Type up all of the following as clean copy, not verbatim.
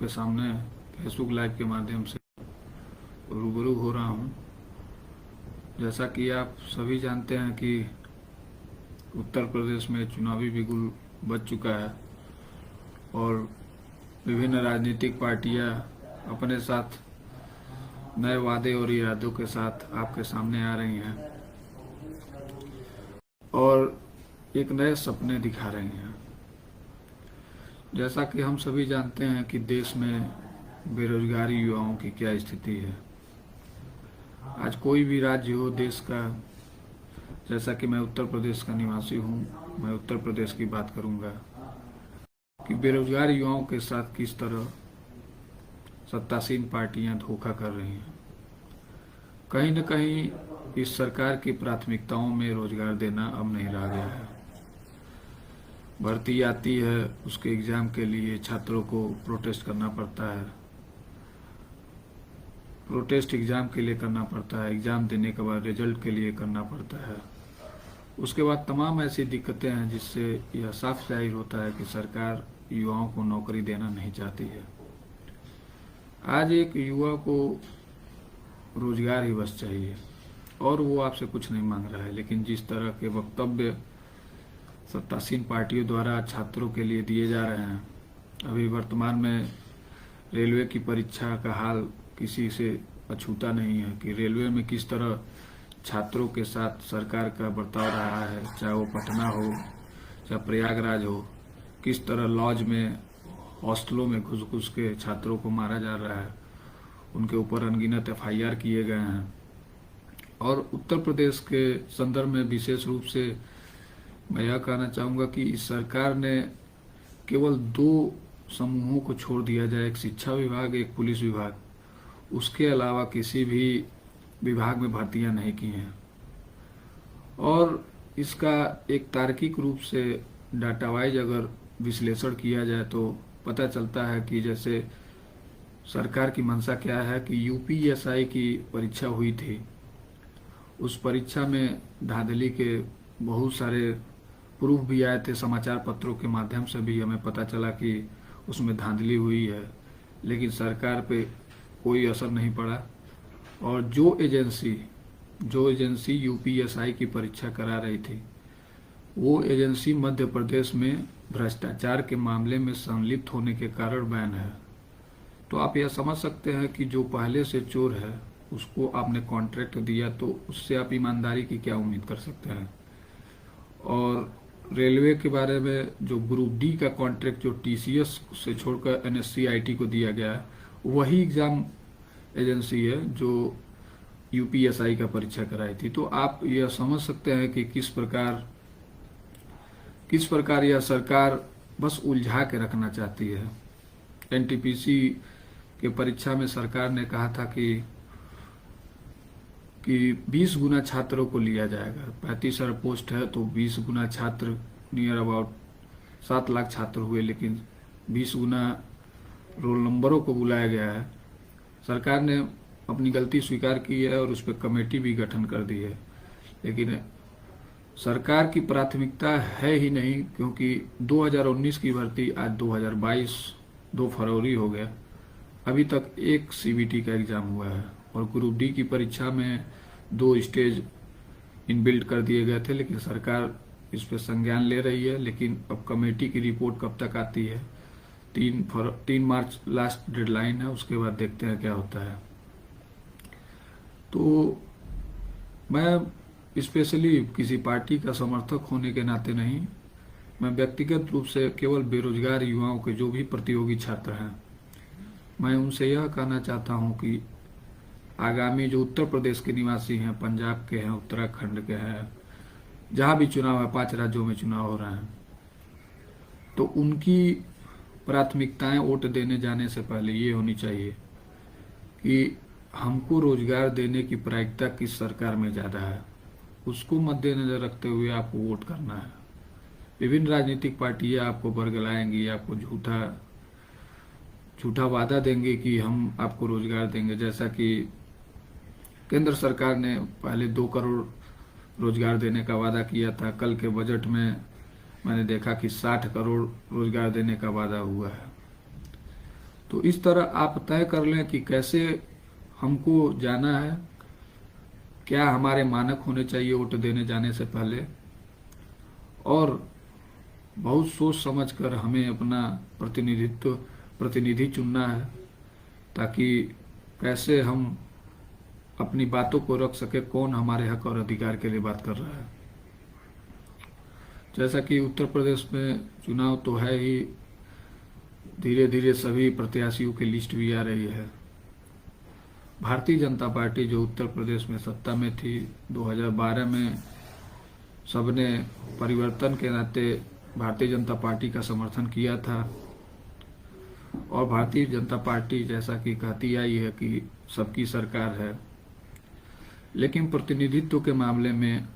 के सामने Facebook live के माध्यम से रूबरू हो रहा हूं। जैसा कि आप सभी जानते हैं कि उत्तर प्रदेश में चुनावी बिगुल बज चुका है और विभिन्न राजनीतिक पार्टियां अपने साथ नए वादे और इरादों के साथ आपके सामने आ रही हैं और एक नए सपने दिखा रही हैं। जैसा कि हम सभी जानते हैं कि देश में बेरोजगारी युवाओं की क्या स्थिति है। आज कोई भी राज्य हो देश का, जैसा कि मैं उत्तर प्रदेश का निवासी हूं, मैं उत्तर प्रदेश की बात करूंगा कि बेरोजगार युवाओं के साथ किस तरह सत्तासीन पार्टियां धोखा कर रही हैं। कहीं न कहीं इस सरकार की प्राथमिकताओं में रोजगार देना अब नहीं रह गया है। भर्ती आती है, उसके एग्जाम के लिए छात्रों को प्रोटेस्ट करना पड़ता है, प्रोटेस्ट एग्जाम के लिए करना पड़ता है, एग्जाम देने के बाद रिजल्ट के लिए करना पड़ता है। उसके बाद तमाम ऐसी दिक्कतें हैं जिससे यह साफ जाहिर होता है कि सरकार युवाओं को नौकरी देना नहीं चाहती है। आज एक युवा को रोजगार ही बस चाहिए और वो आपसे कुछ नहीं मांग रहा है, लेकिन जिस तरह के वक्तव्य सत्तासीन पार्टियों द्वारा छात्रों के लिए दिए जा रहे हैं, अभी वर्तमान में रेलवे की परीक्षा का हाल किसी से अछूता नहीं है कि रेलवे में किस तरह छात्रों के साथ सरकार का बर्ताव रहा है, चाहे वो पटना हो चाहे प्रयागराज हो। किस तरह लॉज में, हॉस्टलों में घुस घुस के छात्रों को मारा जा रहा है, उनके ऊपर अनगिनत FIR किए गए हैं। और उत्तर प्रदेश के संदर्भ में विशेष रूप से मैं यह कहना चाहूँगा कि इस सरकार ने केवल 2 समूहों को छोड़ दिया जाए, एक शिक्षा विभाग, एक पुलिस विभाग, उसके अलावा किसी भी विभाग में भर्तियां नहीं की हैं। और इसका एक तार्किक रूप से डाटा वाइज अगर विश्लेषण किया जाए तो पता चलता है कि जैसे सरकार की मंशा क्या है कि UPSI की परीक्षा हुई थी, उस परीक्षा में धांधली के बहुत सारे प्रूफ भी आए थे। समाचार पत्रों के माध्यम से भी हमें पता चला कि उसमें धांधली हुई है, लेकिन सरकार पे कोई असर नहीं पड़ा। और जो एजेंसी UPSI की परीक्षा करा रही थी, वो एजेंसी मध्य प्रदेश में भ्रष्टाचार के मामले में संलिप्त होने के कारण बैन है। तो आप यह समझ सकते हैं कि जो पहले से चोर है उसको आपने कॉन्ट्रैक्ट दिया, तो उससे आप ईमानदारी की क्या उम्मीद कर सकते हैं। और रेलवे के बारे में जो ग्रुप D का कॉन्ट्रैक्ट जो TCS से छोड़कर NSC-IT को दिया गया है, वही एग्जाम एजेंसी है जो UPSI का परीक्षा कराई थी। तो आप यह समझ सकते हैं कि किस प्रकार यह सरकार बस उलझा के रखना चाहती है। NTPC के परीक्षा में सरकार ने कहा था कि 20 गुना छात्रों को लिया जाएगा। 35,000 पोस्ट है तो 20 गुना छात्र, नियर अबाउट 7 लाख छात्र हुए, लेकिन 20 गुना रोल नंबरों को बुलाया गया है। सरकार ने अपनी गलती स्वीकार की है और उस पर कमेटी भी गठन कर दी है, लेकिन सरकार की प्राथमिकता है ही नहीं, क्योंकि 2019 की भर्ती आज 2022 2 फरवरी हो गया, अभी तक एक CBT का एग्जाम हुआ है। और ग्रुप D की परीक्षा में 2 स्टेज इनबिल्ट कर दिए गए थे, लेकिन सरकार इस पर संज्ञान ले रही है। लेकिन अब कमेटी की रिपोर्ट कब तक आती है, 3 मार्च लास्ट डेडलाइन है, उसके बाद देखते हैं क्या होता है। तो मैं स्पेशली किसी पार्टी का समर्थक होने के नाते नहीं, मैं व्यक्तिगत रूप से केवल बेरोजगार युवाओं के जो भी प्रतियोगी छात्र हैं, मैं उनसे यह कहना चाहता हूं कि आगामी जो उत्तर प्रदेश के निवासी हैं, पंजाब के हैं, उत्तराखंड के हैं, जहां भी चुनाव है, 5 राज्यों में चुनाव हो रहे हैं, तो उनकी प्राथमिकताएं वोट देने जाने से पहले ये होनी चाहिए कि हमको रोजगार देने की प्राथमिकता किस सरकार में ज्यादा है, उसको मद्देनजर रखते हुए आपको वोट करना है। विभिन्न राजनीतिक पार्टियां आपको बरगलाएंगी, आपको झूठा वादा देंगे कि हम आपको रोजगार देंगे। जैसा कि केंद्र सरकार ने पहले 2 करोड़ रोजगार देने का वादा किया था, कल के बजट में मैंने देखा कि 60 करोड़ रोजगार देने का वादा हुआ है। तो इस तरह आप तय कर लें कि कैसे हमको जाना है, क्या हमारे मानक होने चाहिए वोट देने जाने से पहले, और बहुत सोच समझ कर हमें अपना प्रतिनिधि चुनना है, ताकि कैसे हम अपनी बातों को रख सके, कौन हमारे हक और अधिकार के लिए बात कर रहा है। जैसा कि उत्तर प्रदेश में चुनाव तो है ही, धीरे धीरे सभी प्रत्याशियों की लिस्ट भी आ रही है। भारतीय जनता पार्टी जो उत्तर प्रदेश में सत्ता में थी 2012 में, सबने परिवर्तन के नाते भारतीय जनता पार्टी का समर्थन किया था, और भारतीय जनता पार्टी जैसा कि कहती आई है कि सबकी सरकार है, लेकिन प्रतिनिधित्व के मामले में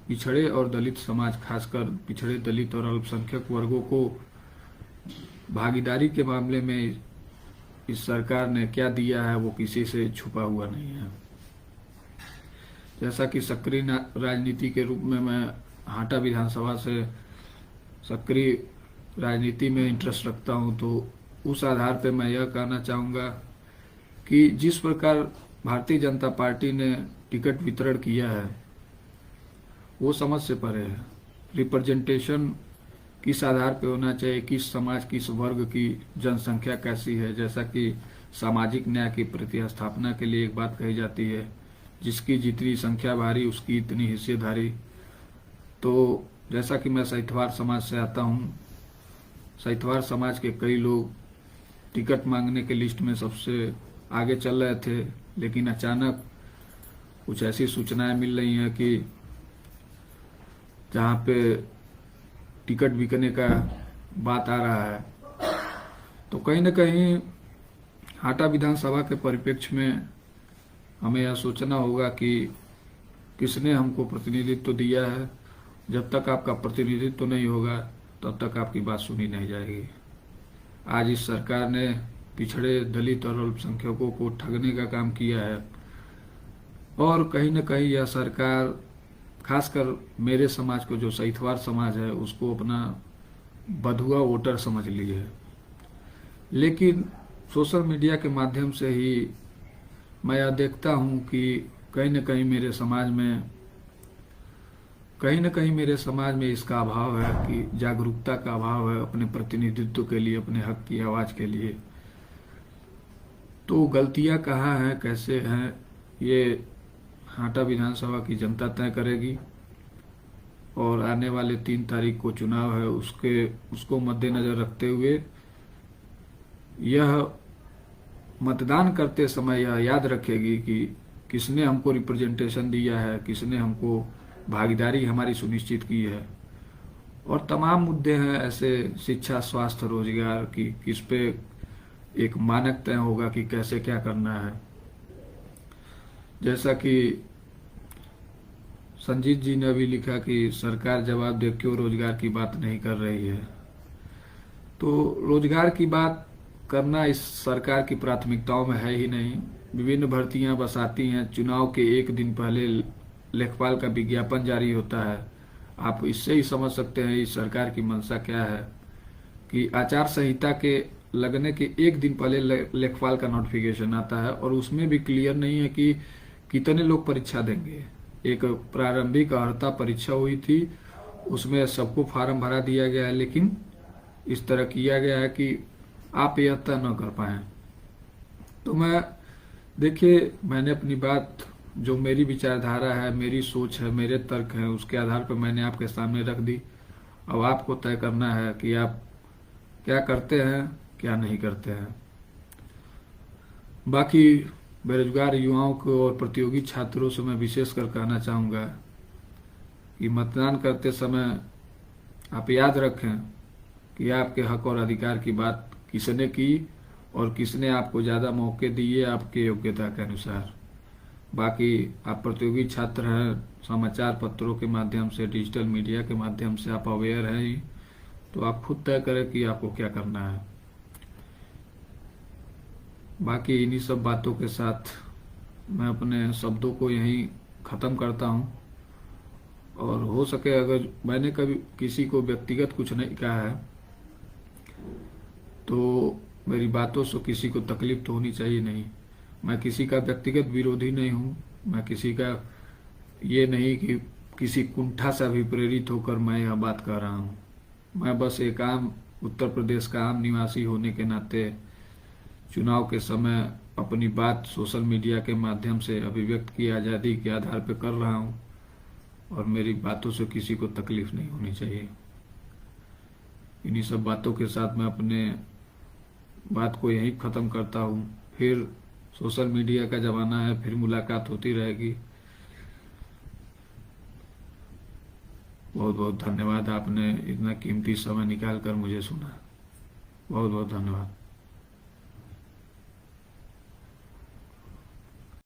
पिछड़े और दलित समाज, खासकर पिछड़े दलित और अल्पसंख्यक वर्गों को भागीदारी के मामले में इस सरकार ने क्या दिया है वो किसी से छुपा हुआ नहीं है। जैसा कि सक्रिय राजनीति के रूप में मैं हाटा विधानसभा से सक्रिय राजनीति में इंटरेस्ट रखता हूं, तो उस आधार पे मैं यह कहना चाहूँगा कि जिस प्रकार भारतीय जनता पार्टी ने टिकट वितरण किया है वो समझ से परे है। रिप्रेजेंटेशन किस आधार पे होना चाहिए, किस समाज, किस वर्ग की जनसंख्या कैसी है, जैसा कि सामाजिक न्याय की प्रतिस्थापना के लिए एक बात कही जाती है, जिसकी जितनी संख्या भारी उसकी इतनी हिस्सेदारी। तो जैसा कि मैं सहितवार समाज से आता हूँ, सहितवार समाज के कई लोग टिकट मांगने के लिस्ट में सबसे आगे चल रहे थे, लेकिन अचानक कुछ ऐसी सूचनाएं मिल रही हैं कि जहाँ पे टिकट बिकने का बात आ रहा है, तो कहीं न कहीं हाटा विधानसभा के परिप्रेक्ष्य में हमें यह सोचना होगा कि किसने हमको प्रतिनिधित्व दिया है। जब तक आपका प्रतिनिधित्व नहीं होगा तब तक आपकी बात सुनी नहीं जाएगी। आज इस सरकार ने पिछड़े दलित और अल्पसंख्यकों को ठगने का काम किया है, और कहीं न कहीं यह सरकार खासकर मेरे समाज को, जो सहितवार समाज है, उसको अपना बधुआ वोटर समझ ली है। लेकिन सोशल मीडिया के माध्यम से ही मैं यह देखता हूं कि कहीं न कहीं मेरे समाज में इसका अभाव है, कि जागरूकता का अभाव है अपने प्रतिनिधित्व के लिए, अपने हक की आवाज के लिए। तो गलतियां कहाँ हैं, कैसे हैं, ये हाटा विधानसभा की जनता तय करेगी, और आने वाले 3 तारीख को चुनाव है, उसको मद्देनजर रखते हुए यह मतदान करते समय यह याद रखेगी कि किसने हमको रिप्रेजेंटेशन दिया है, किसने हमको भागीदारी हमारी सुनिश्चित की है। और तमाम मुद्दे हैं ऐसे, शिक्षा, स्वास्थ्य, रोजगार की, किस पे एक मानक तय होगा कि कैसे क्या करना है। जैसा कि संजीत जी ने अभी लिखा कि सरकार जवाब दे क्यों रोजगार की बात नहीं कर रही है। तो रोजगार की बात करना इस सरकार की प्राथमिकताओं में है ही नहीं। विभिन्न भर्तियां बस आती हैं, चुनाव के एक दिन पहले लेखपाल का विज्ञापन जारी होता है। आप इससे ही समझ सकते हैं इस सरकार की मंशा क्या है, कि आचार संहिता के लगने के एक दिन पहले लेखपाल का नोटिफिकेशन आता है, और उसमें भी क्लियर नहीं है कि कितने लोग परीक्षा देंगे। एक प्रारंभिक अर्हता परीक्षा हुई थी, उसमें सबको फार्म भरा दिया गया है, लेकिन इस तरह किया गया है कि आप यह तय न कर पाए। तो देखिए, मैंने अपनी बात, जो मेरी विचारधारा है, मेरी सोच है, मेरे तर्क है, उसके आधार पर मैंने आपके सामने रख दी। अब आपको तय करना है कि आप क्या करते हैं, क्या नहीं करते हैं। बाकी बेरोजगार युवाओं को और प्रतियोगी छात्रों से मैं विशेष कर कहना चाहूँगा कि मतदान करते समय आप याद रखें कि आपके हक और अधिकार की बात किसने की, और किसने आपको ज़्यादा मौके दिए आपके योग्यता के अनुसार। बाकी आप प्रतियोगी छात्र हैं, समाचार पत्रों के माध्यम से, डिजिटल मीडिया के माध्यम से आप अवेयर हैं ही, तो आप खुद तय करें कि आपको क्या करना है। बाकी इन्हीं सब बातों के साथ मैं अपने शब्दों को यहीं ख़त्म करता हूं, और हो सके अगर मैंने कभी किसी को व्यक्तिगत कुछ नहीं कहा है तो मेरी बातों से किसी को तकलीफ तो होनी चाहिए नहीं। मैं किसी का व्यक्तिगत विरोधी नहीं हूँ। मैं किसी का ये नहीं कि किसी कुंठा से भी प्रेरित होकर मैं यह बात कर रहा हूँ। मैं बस एक आम उत्तर प्रदेश का आम निवासी होने के नाते चुनाव के समय अपनी बात सोशल मीडिया के माध्यम से अभिव्यक्त की आज़ादी के आधार पर कर रहा हूँ, और मेरी बातों से किसी को तकलीफ नहीं होनी चाहिए। इन्हीं सब बातों के साथ मैं अपने बात को यहीं ख़त्म करता हूँ। फिर सोशल मीडिया का ज़माना है, फिर मुलाकात होती रहेगी। बहुत बहुत धन्यवाद, आपने इतना कीमती समय निकाल कर मुझे सुना। बहुत बहुत धन्यवाद।